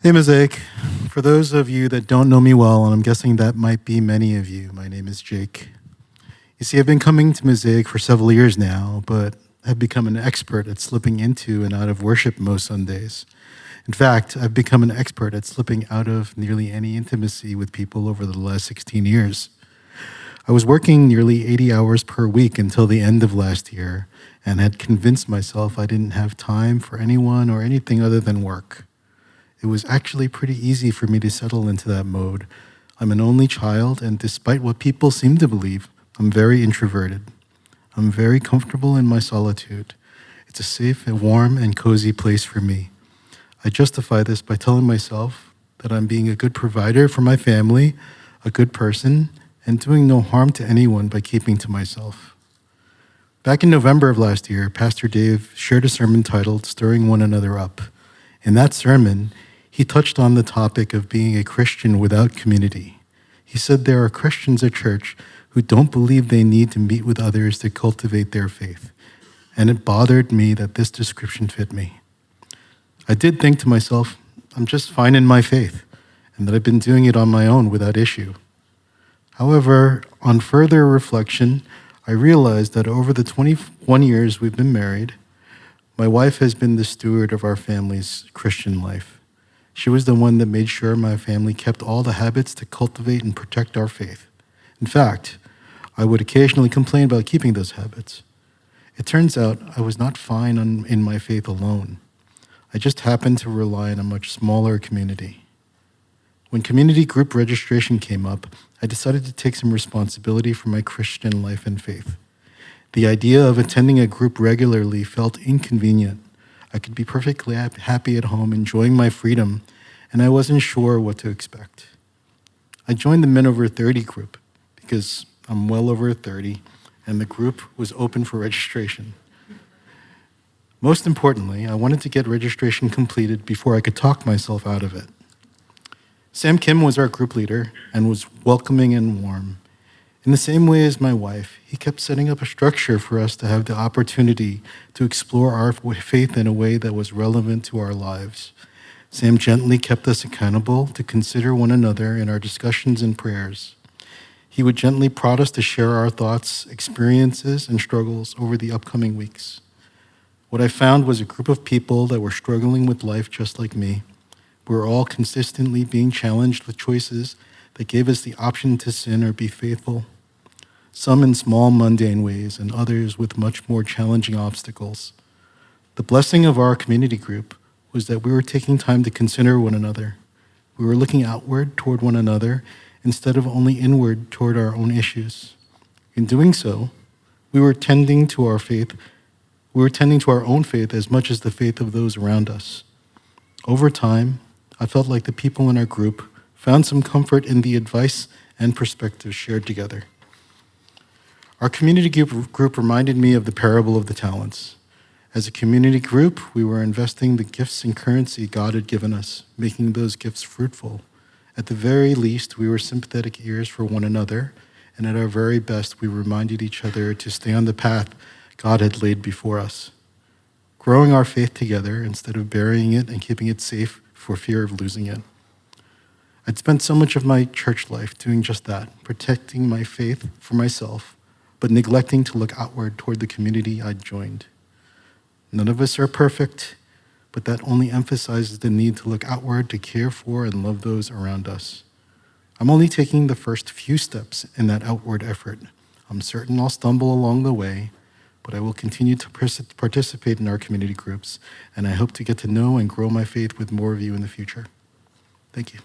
Hey, Mosaic. For those of you that don't know me well, and I'm guessing that might be many of you, my name is Jake. You see, I've been coming to Mosaic for several years now, but have become an expert at slipping into and out of worship most Sundays. In fact, I've become an expert at slipping out of nearly any intimacy with people over the last 16 years. I was working nearly 80 hours per week until the end of last year and had convinced myself I didn't have time for anyone or anything other than work. It was actually pretty easy for me to settle into that mode. I'm an only child, and despite what people seem to believe, I'm very introverted. I'm very comfortable in my solitude. It's a safe and warm and cozy place for me. I justify this by telling myself that I'm being a good provider for my family, a good person, and doing no harm to anyone by keeping to myself. Back in November of last year, Pastor Dave shared a sermon titled Stirring One Another Up. In that sermon, he touched on the topic of being a Christian without community. He said there are Christians at church who don't believe they need to meet with others to cultivate their faith. And it bothered me that this description fit me. I did think to myself, I'm just fine in my faith, and that I've been doing it on my own without issue. However, on further reflection, I realized that over the 21 years we've been married, my wife has been the steward of our family's Christian life. She was the one that made sure my family kept all the habits to cultivate and protect our faith. In fact, I would occasionally complain about keeping those habits. It turns out I was not fine in my faith alone. I just happened to rely on a much smaller community. When community group registration came up, I decided to take some responsibility for my Christian life and faith. The idea of attending a group regularly felt inconvenient. I could be perfectly happy at home, enjoying my freedom, and I wasn't sure what to expect. I joined the Men Over 30 group because I'm well over 30, and the group was open for registration. Most importantly, I wanted to get registration completed before I could talk myself out of it. Sam Kim was our group leader and was welcoming and warm. In the same way as my wife, he kept setting up a structure for us to have the opportunity to explore our faith in a way that was relevant to our lives. Sam gently kept us accountable to consider one another in our discussions and prayers. He would gently prod us to share our thoughts, experiences, and struggles over the upcoming weeks. What I found was a group of people that were struggling with life just like me. We were all consistently being challenged with choices that gave us the option to sin or be faithful. Some in small, mundane ways, and others with much more challenging obstacles. The blessing of our community group was that we were taking time to consider one another. We were looking outward toward one another instead of only inward toward our own issues. In doing so, we were tending to our faith. We were tending to our own faith as much as the faith of those around us. Over time, I felt like the people in our group found some comfort in the advice and perspectives shared together. Our community group reminded me of the parable of the talents. As a community group, we were investing the gifts and currency God had given us, making those gifts fruitful. At the very least, we were sympathetic ears for one another, and at our very best, we reminded each other to stay on the path God had laid before us, growing our faith together instead of burying it and keeping it safe for fear of losing it. I'd spent so much of my church life doing just that, protecting my faith for myself, but neglecting to look outward toward the community I'd joined. None of us are perfect, but that only emphasizes the need to look outward to care for and love those around us. I'm only taking the first few steps in that outward effort. I'm certain I'll stumble along the way, but I will continue to participate in our community groups, and I hope to get to know and grow my faith with more of you in the future. Thank you.